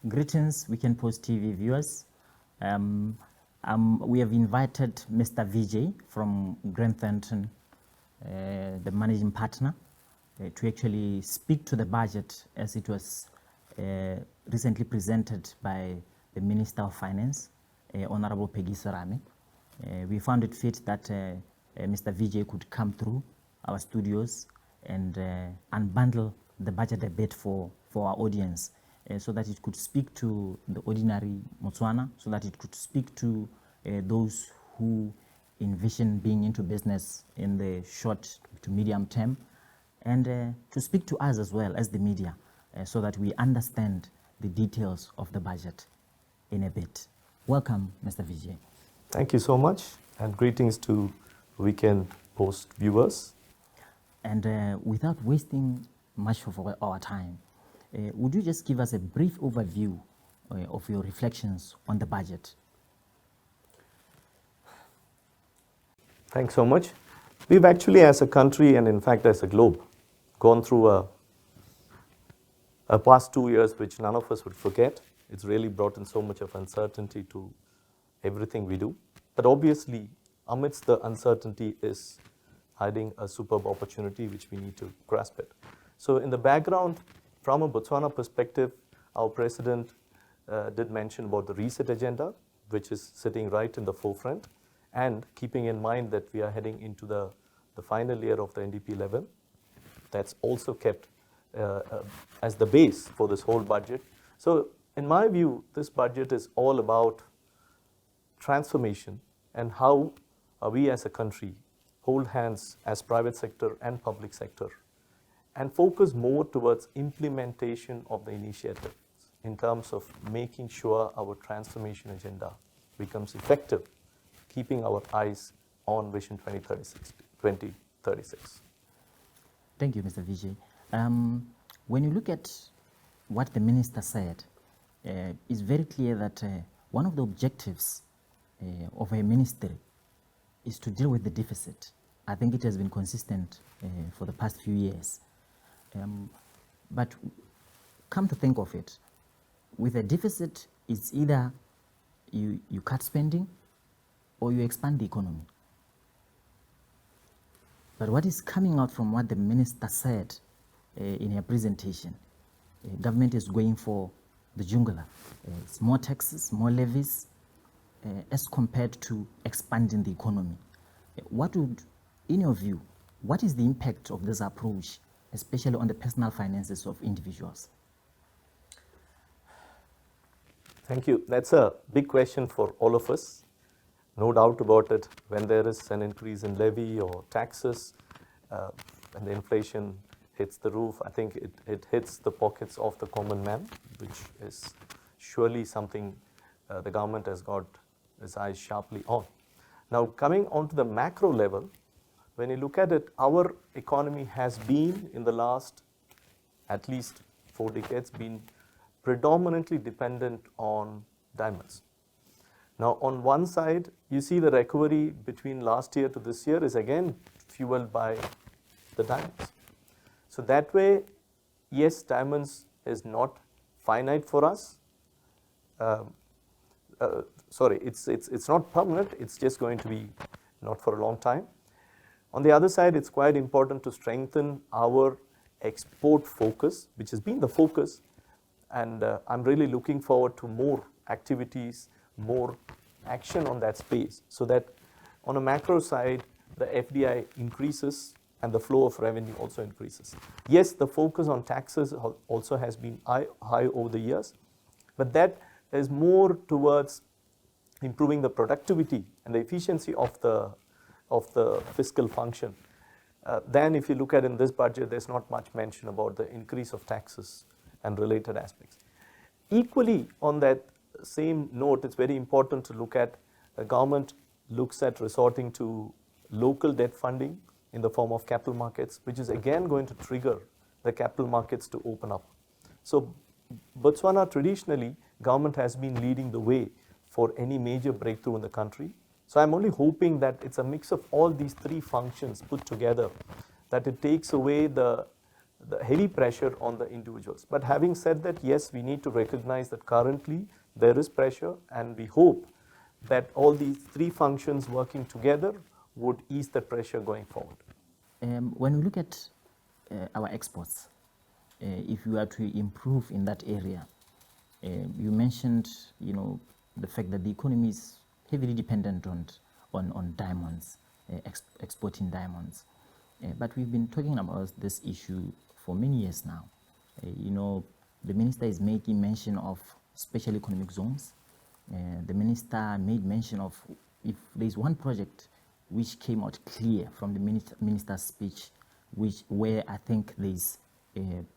Greetings, WeekendPost TV viewers. We have invited Mr. Vijay from Thornton, the managing partner, to actually speak to the budget as it was recently presented by the Minister of Finance, Honorable Peggy Serame. We found it fit that Mr. Vijay could come through our studios and unbundle the budget a bit for our audience, so that it could speak to the ordinary Botswana, so that it could speak to those who envision being into business in the short to medium term, and to speak to us as well as the media, so that we understand the details of the budget in a bit. Welcome, Mr. Vijay. Thank you so much, and greetings to Weekend Post viewers. And without wasting much of our time, would you just give us a brief overview of your reflections on the budget? Thanks so much. We've actually, as a country and in fact as a globe, gone through a past 2 years which none of us would forget. It's really brought in so much of uncertainty to everything we do. But obviously, amidst the uncertainty is hiding a superb opportunity which we need to grasp it. So in the background, from a Botswana perspective, our president did mention about the reset agenda, which is sitting right in the forefront, and keeping in mind that we are heading into the final year of the NDP 11. That's also kept as the base for this whole budget. So in my view, this budget is all about transformation and how we as a country hold hands as private sector and public sector and focus more towards implementation of the initiatives in terms of making sure our transformation agenda becomes effective, keeping our eyes on Vision 2036. Thank you, Mr. Vijay. When you look at what the minister said, it's very clear that one of the objectives of a ministry is to deal with the deficit. I think it has been consistent for the past few years. But come to think of it, with a deficit, it's either you cut spending or you expand the economy. But what is coming out from what the minister said in her presentation, government is going for the jungler. It's more taxes, more levies, as compared to expanding the economy. What would, in your view, what is the impact of this approach, especially on the personal finances of individuals? Thank you. That's a big question for all of us. No doubt about it. When there is an increase in levy or taxes, and the inflation hits the roof, I think it hits the pockets of the common man, which is surely something the government has got its eyes sharply on. Now, coming on to the macro level, when you look at it, our economy has been, in the last at least 4 decades, been predominantly dependent on diamonds. Now, on one side, you see the recovery between last year to this year is again fueled by the diamonds. So that way, yes, diamonds is not finite for us. It's not permanent. It's just going to be not for a long time. On the other side, it's quite important to strengthen our export focus, which has been the focus. And I'm really looking forward to more activities, more action on that space, so that on a macro side, the FDI increases and the flow of revenue also increases. Yes, the focus on taxes also has been high over the years, but that is more towards improving the productivity and the efficiency of the fiscal function. Then if you look at in this budget, there's not much mention about the increase of taxes and related aspects. Equally, on that same note, it's very important to look at the government looks at resorting to local debt funding in the form of capital markets, which is again going to trigger the capital markets to open up. So Botswana, traditionally, government has been leading the way for any major breakthrough in the country. So I'm only hoping that it's a mix of all these three functions put together, that it takes away the the heavy pressure on the individuals. But having said that, yes, we need to recognize that currently there is pressure, and we hope that all these three functions working together would ease the pressure going forward. When we look at our exports, if you are to improve in that area, you mentioned, the fact that the economy is heavily dependent on diamonds, exporting diamonds. But we've been talking about this issue for many years now. The minister is making mention of special economic zones. The minister made mention of, if there's one project which came out clear from the minister's speech, where I think there's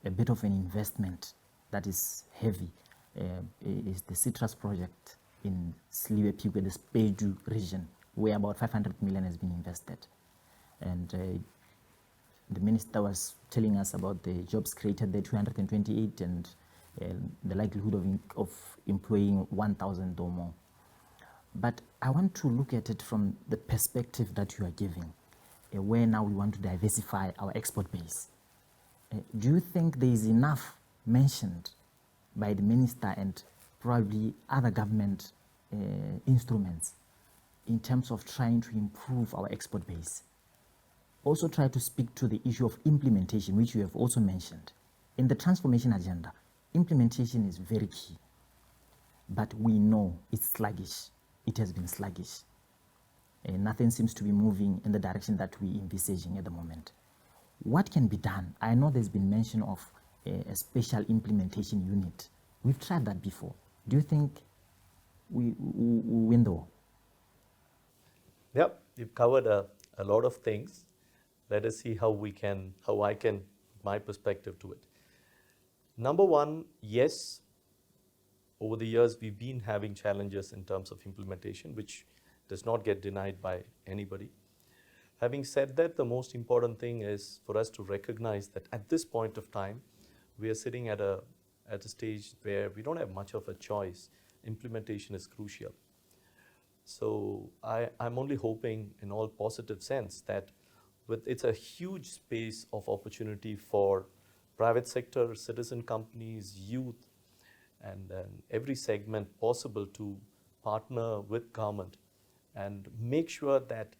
a bit of an investment that is heavy, is the citrus project in Sliwe Pigwe, the Spedu region, where about 500 million has been invested. And the minister was telling us about the jobs created there, 228, and the likelihood of employing 1,000 or more. But I want to look at it from the perspective that you are giving, where now we want to diversify our export base. Do you think there is enough mentioned by the minister and probably other government instruments in terms of trying to improve our export base? Also try to speak to the issue of implementation, which you have also mentioned. In the transformation agenda, implementation is very key, but we know it's sluggish. It has been sluggish. Nothing seems to be moving in the direction that we're envisaging at the moment. What can be done? I know there's been mention of a special implementation unit. We've tried that before. Do you think we win the war? Yep, you've covered a lot of things. Let us see how I can, my perspective to it. Number one, yes, over the years we've been having challenges in terms of implementation, which does not get denied by anybody. Having said that, the most important thing is for us to recognize that at this point of time, we are sitting at a stage where we don't have much of a choice. Implementation is crucial. So I'm only hoping in all positive sense that it's a huge space of opportunity for private sector, citizen companies, youth, and every segment possible to partner with government and make sure that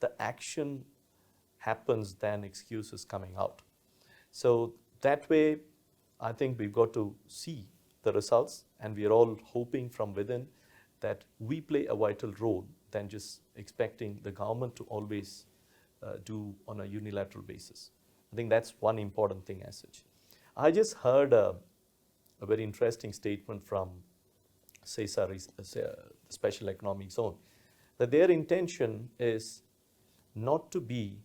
the action happens than excuses coming out. So that way, I think we've got to see the results, and we are all hoping from within that we play a vital role than just expecting the government to always do on a unilateral basis. I think that's one important thing as such. I just heard a very interesting statement from the Special Economic Zone, that their intention is not to be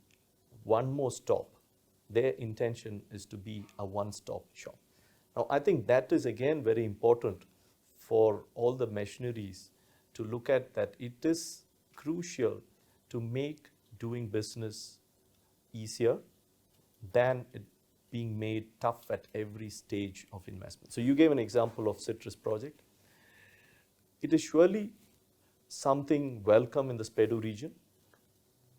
one more stop. Their intention is to be a one-stop shop. Now, I think that is again very important for all the machineries to look at, that it is crucial to make doing business easier than it being made tough at every stage of investment. So you gave an example of citrus project. It is surely something welcome in the Spedu region,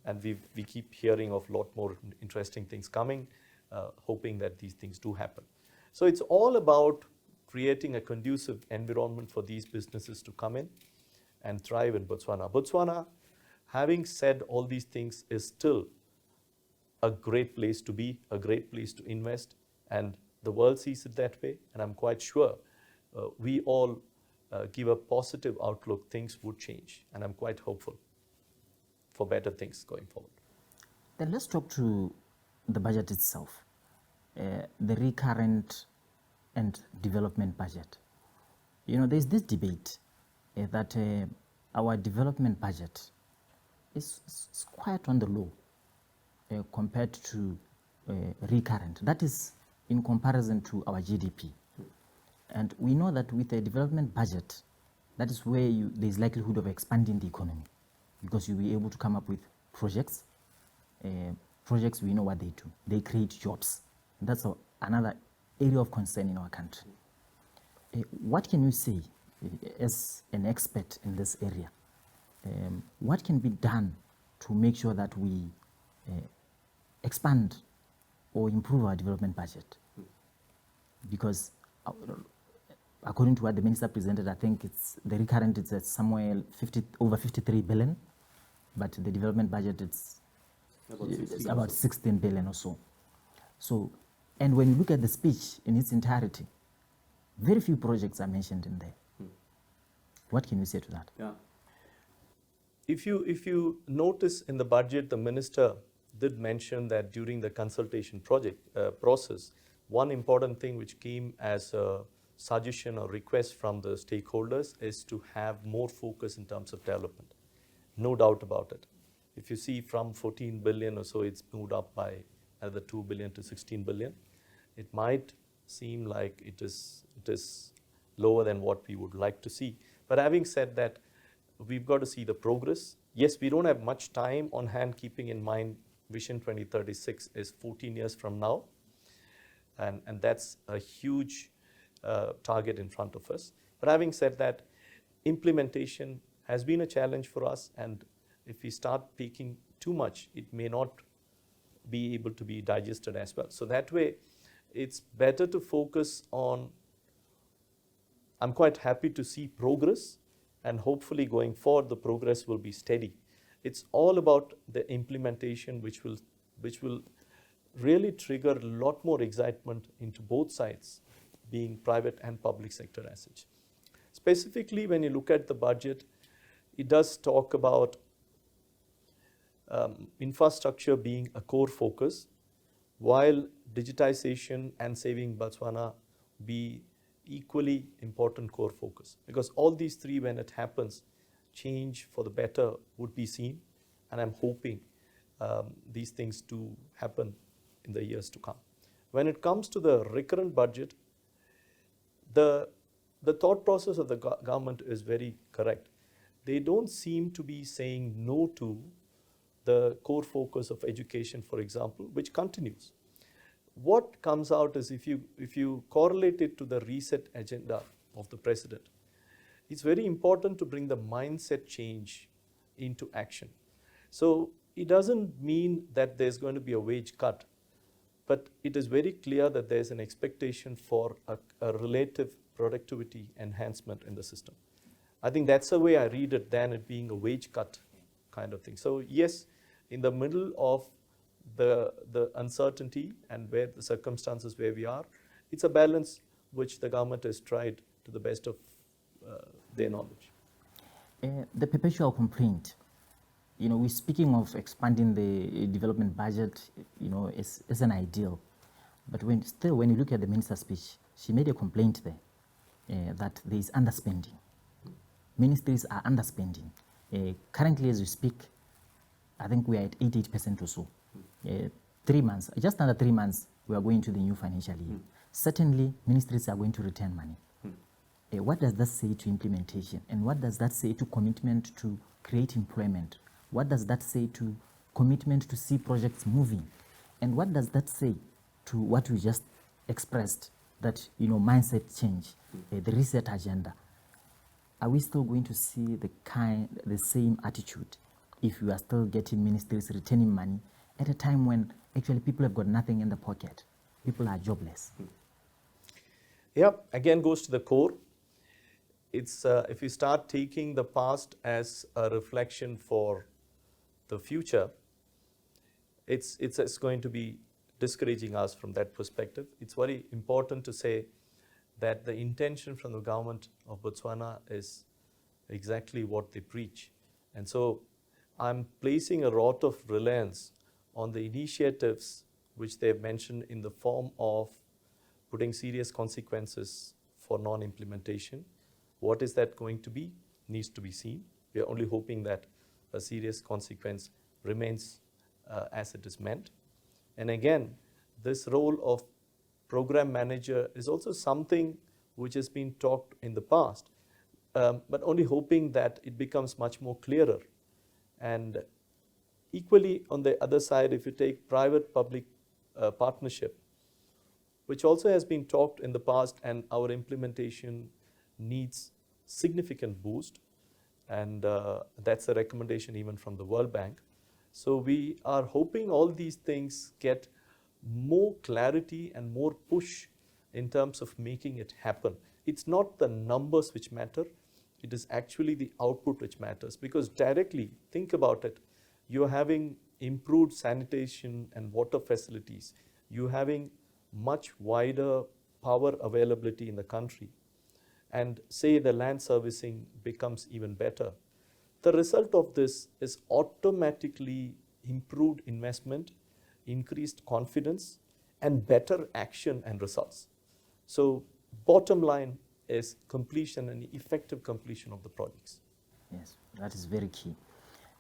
and we keep hearing of a lot more interesting things coming, hoping that these things do happen. So it's all about creating a conducive environment for these businesses to come in and thrive in Botswana. Botswana, having said all these things, is still a great place to be, a great place to invest, and the world sees it that way, and I'm quite sure we all give a positive outlook, things would change, and I'm quite hopeful for better things going forward. Then let's talk to the budget itself, the recurrent and development budget. There's this debate that our development budget is quite on the low compared to recurrent. That is in comparison to our GDP. And we know that with a development budget, that is where there's likelihood of expanding the economy, because you'll be able to come up with projects. Projects, we know what they do. They create jobs. That's another area of concern in our country. What can you say as an expert in this area? What can be done to make sure that we expand or improve our development budget. Because according to what the minister presented, I think it's the recurrent is at somewhere over 53 billion, but the development budget it's about 16 billion or so. So, and when you look at the speech in its entirety, very few projects are mentioned in there. What can you say to that? Yeah. If you notice in the budget, the minister did mention that during the consultation process, one important thing which came as a suggestion or request from the stakeholders is to have more focus in terms of development. No doubt about it. If you see from 14 billion or so, it's moved up by another 2 billion to 16 billion. It might seem like it is lower than what we would like to see. But having said that, we've got to see the progress. Yes, we don't have much time on hand, keeping in mind Vision 2036 is 14 years from now. And that's a huge target in front of us. But having said that, implementation has been a challenge for us, and if we start peaking too much, it may not be able to be digested as well. So that way, it's better to focus on, I'm quite happy to see progress, and hopefully going forward, the progress will be steady. It's all about the implementation, which will really trigger a lot more excitement into both sides, being private and public sector as such. Specifically, when you look at the budget, it does talk about infrastructure being a core focus, while digitization and saving Botswana be equally important core focus. Because all these three, when it happens, change for the better would be seen, and I'm hoping these things to happen in the years to come. When it comes to the recurrent budget, the thought process of the government is very correct. They don't seem to be saying no to the core focus of education, for example, which continues. What comes out is if you correlate it to the reset agenda of the president, it's very important to bring the mindset change into action. So it doesn't mean that there's going to be a wage cut, but it is very clear that there's an expectation for a relative productivity enhancement in the system. I think that's the way I read it, than it being a wage cut kind of thing. So yes, in the middle of the uncertainty and where the circumstances where we are, it's a balance which the government has tried to the best of their knowledge. The perpetual complaint, we're speaking of expanding the development budget, as an ideal. But when you look at the minister's speech, she made a complaint there that there is underspending. Ministries are underspending. Currently, as we speak, I think we are at 88% or so. 3 months, just under 3 months, we are going to the new financial year. Certainly, ministries are going to return money. What does that say to implementation? And what does that say to commitment to create employment? What does that say to commitment to see projects moving? And what does that say to what we just expressed, that mindset change, the reset agenda? Are we still going to see the same attitude if we are still getting ministries returning money at a time when actually people have got nothing in the pocket? People are jobless. Yeah, again goes to the core. It's if you start taking the past as a reflection for the future, it's going to be discouraging us from that perspective. It's very important to say that the intention from the government of Botswana is exactly what they preach. And so I'm placing a lot of reliance on the initiatives which they have mentioned in the form of putting serious consequences for non-implementation. What is that going to be needs to be seen. We are only hoping that a serious consequence remains as it is meant. And again, this role of program manager is also something which has been talked in the past, but only hoping that it becomes much more clearer. And equally on the other side, if you take private-public partnership, which also has been talked in the past, and our implementation needs significant boost, and that's a recommendation even from the World Bank. So we are hoping all these things get more clarity and more push in terms of making it happen. It's not the numbers which matter, it is actually the output which matters, because directly, think about it, you're having improved sanitation and water facilities, you're having much wider power availability in the country, and say the land servicing becomes even better. The result of this is automatically improved investment, increased confidence, and better action and results. So bottom line is completion and effective completion of the projects. Yes, that is very key.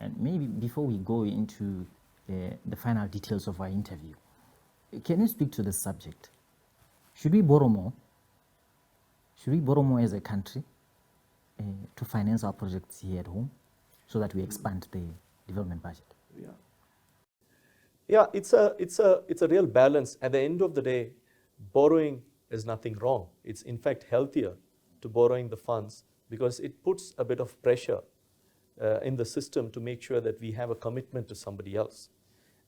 And maybe before we go into the final details of our interview, can you speak to this subject? Should we borrow more? Should we borrow more as a country to finance our projects here at home so that we expand the development budget? Yeah, it's a real balance. At the end of the day, borrowing is nothing wrong. It's in fact healthier to borrowing the funds, because it puts a bit of pressure in the system to make sure that we have a commitment to somebody else.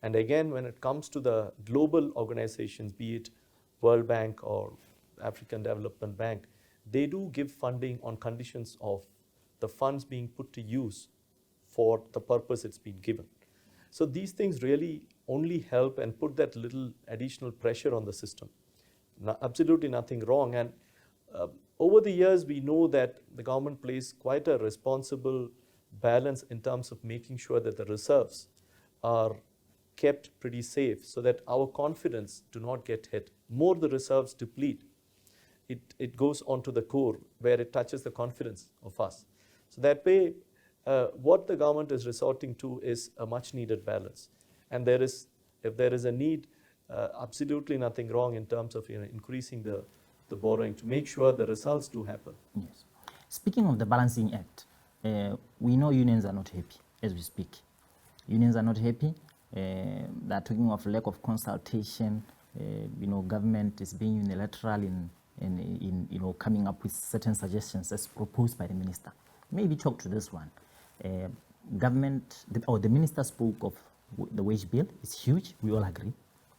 And again, when it comes to the global organizations, be it World Bank or African Development Bank, they do give funding on conditions of the funds being put to use for the purpose it's been given. So these things really only help and put that little additional pressure on the system. Absolutely nothing wrong. And over the years, we know that the government plays quite a responsible balance in terms of making sure that the reserves are kept pretty safe so that our confidence do not get hit. More the reserves deplete, it goes on to the core where it touches the confidence of us. So that way, what the government is resorting to is a much needed balance. And if there is a need, absolutely nothing wrong in terms of increasing the borrowing to make sure the results do happen. Yes. Speaking of the Balancing Act, we know unions are not happy as we speak. Unions are not happy. They're talking of lack of consultation. Government is being unilateral in coming up with certain suggestions as proposed by the minister. Maybe talk to this one. The minister spoke of the wage bill. It's huge. We all agree.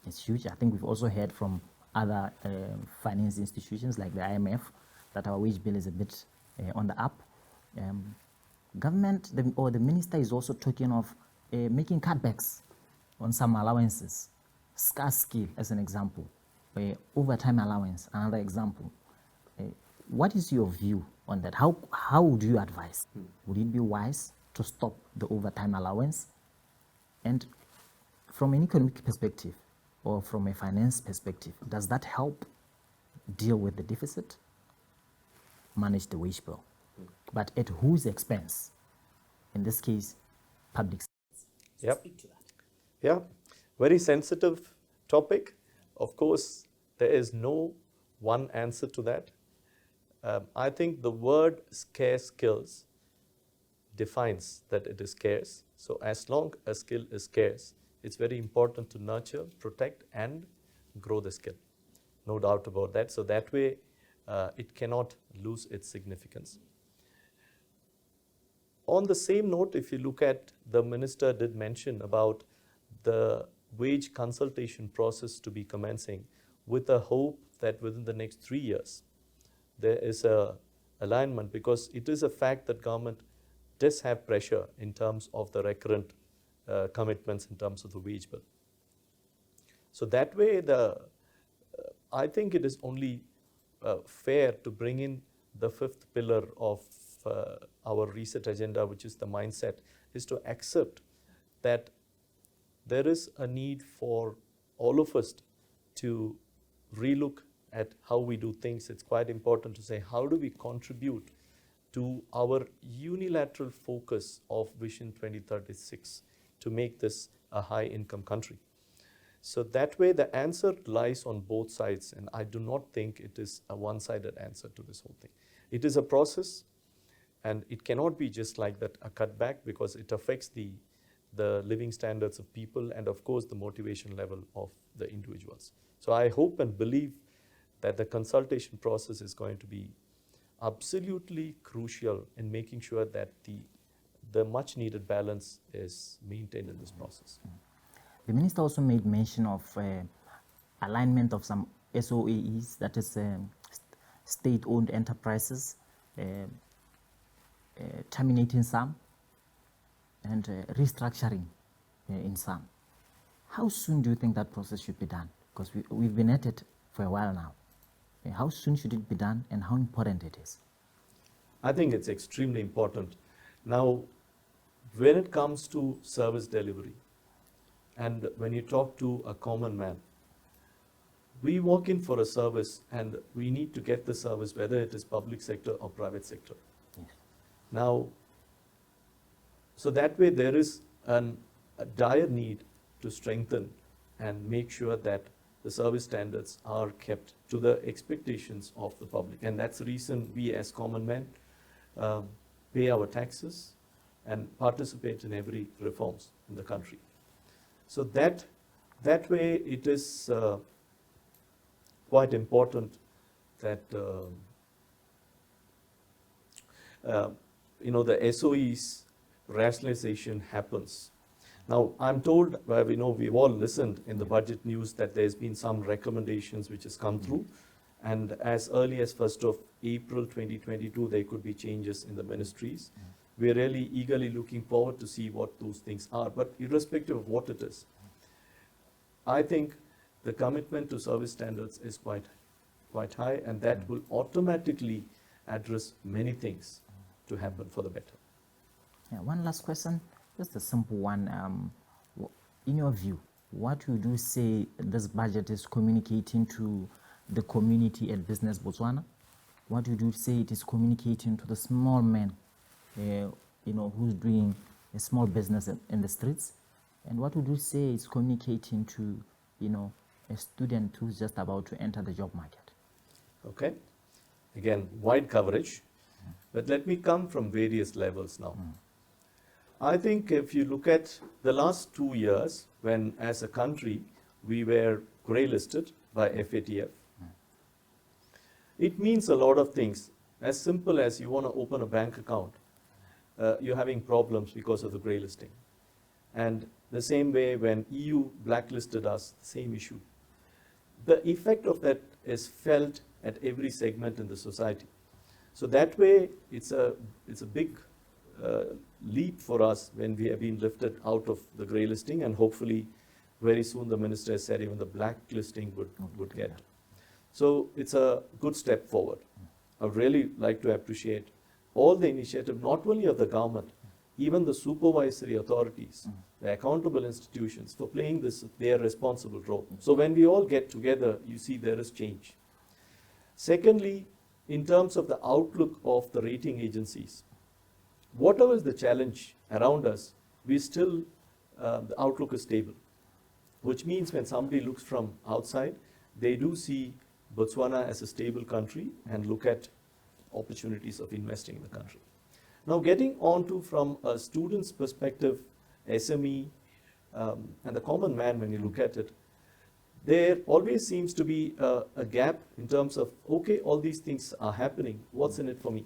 It's huge. I think we've also heard from other finance institutions like the IMF that our wage bill is a bit on the up. The minister is also talking of making cutbacks on some allowances. Scarce skill, as an example. Overtime allowance, another example. What is your view on that? How would you advise? Would it be wise to stop the overtime allowance? And from an economic perspective or from a finance perspective, does that help deal with the deficit, manage the wage bill? But at whose expense? In this case, public. Yep. Speak to that. Yeah, very sensitive topic. Of course, there is no one answer to that. I think the word scarce skills defines that it is scarce. So as long as skill is scarce, it's very important to nurture, protect, and grow the skill. No doubt about that. So that way, it cannot lose its significance. On the same note, if you look at, the minister did mention about the wage consultation process to be commencing with a hope that within the next 3 years, there is a alignment, because it is a fact that government does have pressure in terms of the recurrent commitments in terms of the wage bill. So that way, I think it is only fair to bring in the fifth pillar of our reset agenda, which is the mindset, is to accept that there is a need for all of us to relook at how we do things. It's quite important to say, how do we contribute to our unilateral focus of Vision 2036 to make this a high income country? So that way the answer lies on both sides, and I do not think it is a one-sided answer to this whole thing. It is a process, and it cannot be just like that, a cutback, because it affects the living standards of people and of course the motivation level of the individuals. So I hope and believe that the consultation process is going to be absolutely crucial in making sure that the much needed balance is maintained in this process. The minister also made mention of alignment of some SOAEs, that is state-owned enterprises, terminating some, and restructuring in some. How soon do you think that process should be done? Because we've been at it for a while now. How soon should it be done, and how important it is? I think it's extremely important. Now, when it comes to service delivery, and when you talk to a common man, we walk in for a service and we need to get the service, whether it is public sector or private sector. Yes. Now, so that way there is a dire need to strengthen and make sure that the service standards are kept to the expectations of the public. And that's the reason we as common men pay our taxes and participate in every reforms in the country. So that way it is quite important that the SOE's rationalization happens. Now, I'm told, we've all listened in the budget news that there's been some recommendations which has come through, and as early as 1st of April 2022, there could be changes in the ministries. We're really eagerly looking forward to see what those things are. But irrespective of what it is, I think the commitment to service standards is quite high, and that will automatically address many things to happen for the better. Yeah, one last question, just a simple one. In your view, what would you say this budget is communicating to the community at Business Botswana? What would you say it is communicating to the small man, who's doing a small business in the streets? And what would you say is communicating to, a student who's just about to enter the job market? Okay. Again, wide coverage. But let me come from various levels now. I think if you look at the last 2 years, when as a country we were grey listed by FATF, it means a lot of things. As simple as you want to open a bank account, you're having problems because of the grey listing. And the same way when EU blacklisted us, the same issue. The effect of that is felt at every segment in the society. So that way, it's a big leap for us when we have been lifted out of the grey listing, and hopefully very soon the minister has said even the blacklisting would get. So it's a good step forward. I would really like to appreciate all the initiative, not only of the government, even the supervisory authorities, the accountable institutions, for playing their responsible role. So when we all get together, you see there is change. Secondly, in terms of the outlook of the rating agencies, whatever is the challenge around us, we still, the outlook is stable, which means when somebody looks from outside, they do see Botswana as a stable country and look at opportunities of investing in the country. Now, getting on to from a student's perspective, SME, and the common man, when you look at it, there always seems to be a gap in terms of, okay, all these things are happening, what's in it for me?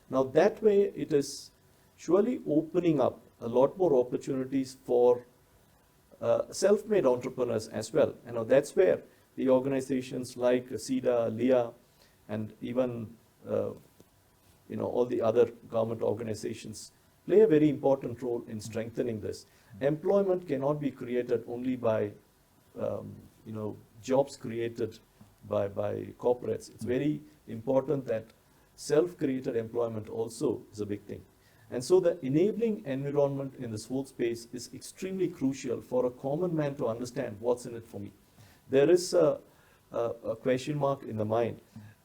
Now, that way it is surely opening up a lot more opportunities for self-made entrepreneurs as well. You know, that's where the organizations like SIDA, LIA, and even all the other government organizations play a very important role in strengthening this. Employment cannot be created only by jobs created by corporates. It's very important that self-created employment also is a big thing. And so the enabling environment in this whole space is extremely crucial for a common man to understand what's in it for me. There is a question mark in the mind,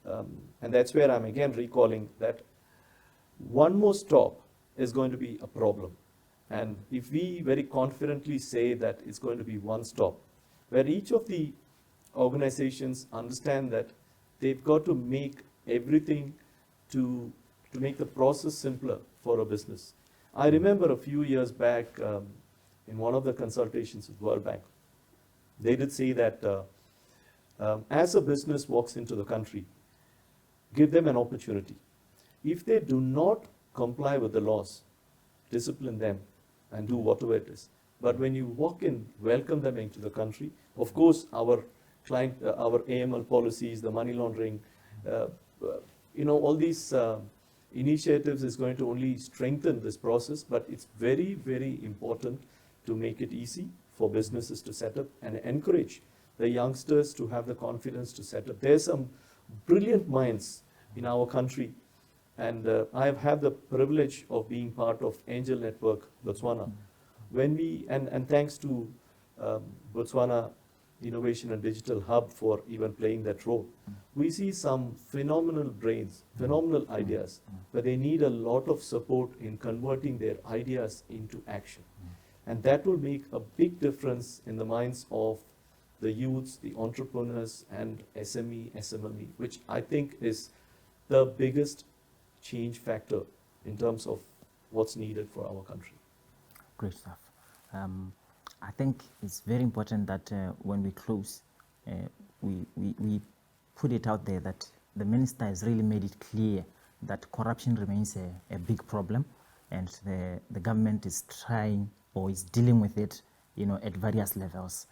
and that's where I'm again recalling that one more stop is going to be a problem. And if we very confidently say that it's going to be one stop, where each of the organizations understand that they've got to make everything to make the process simpler for a business. I remember a few years back in one of the consultations with World Bank, they did say that as a business walks into the country, give them an opportunity. If they do not comply with the laws, discipline them and do whatever it is. But when you walk in, welcome them into the country. Of course, our our AML policies, the money laundering, all these initiatives is going to only strengthen this process, but it's very, very important to make it easy for businesses to set up and encourage the youngsters to have the confidence to set up. There's some brilliant minds in our country, and I have had the privilege of being part of Angel Network Botswana. When we, and thanks to Botswana Innovation and Digital Hub for even playing that role, we see some phenomenal brains, phenomenal ideas, but they need a lot of support in converting their ideas into action. And that will make a big difference in the minds of the youths, the entrepreneurs, and SME, which I think is the biggest change factor in terms of what's needed for our country. Great stuff. I think it's very important that when we close, we put it out there that the minister has really made it clear that corruption remains a big problem, and the government is trying or is dealing with it, at various levels,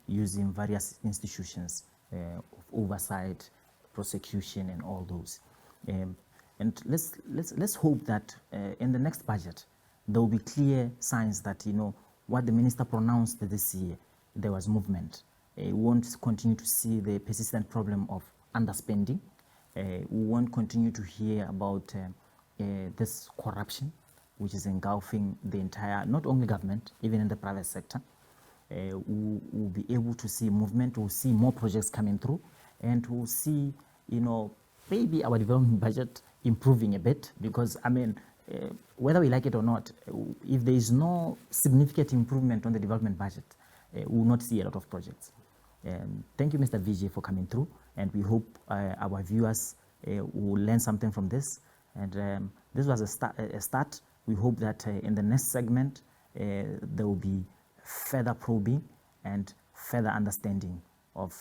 using various institutions of oversight, prosecution, and all those. And let's hope that in the next budget there will be clear signs that what the minister pronounced this year, there was movement. We won't continue to see the persistent problem of underspending. We won't continue to hear about this corruption, which is engulfing the entire, not only government, even in the private sector. We'll be able to see movement. We'll see more projects coming through, and we'll see, maybe our development budget improving a bit, because whether we like it or not, if there is no significant improvement on the development budget, we will not see a lot of projects. Thank you, Mr. Vijay, for coming through, and we hope our viewers will learn something from this. And this was a start. We hope that in the next segment, there will be further probing and further understanding of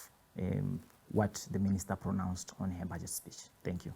what the minister pronounced on her budget speech. Thank you.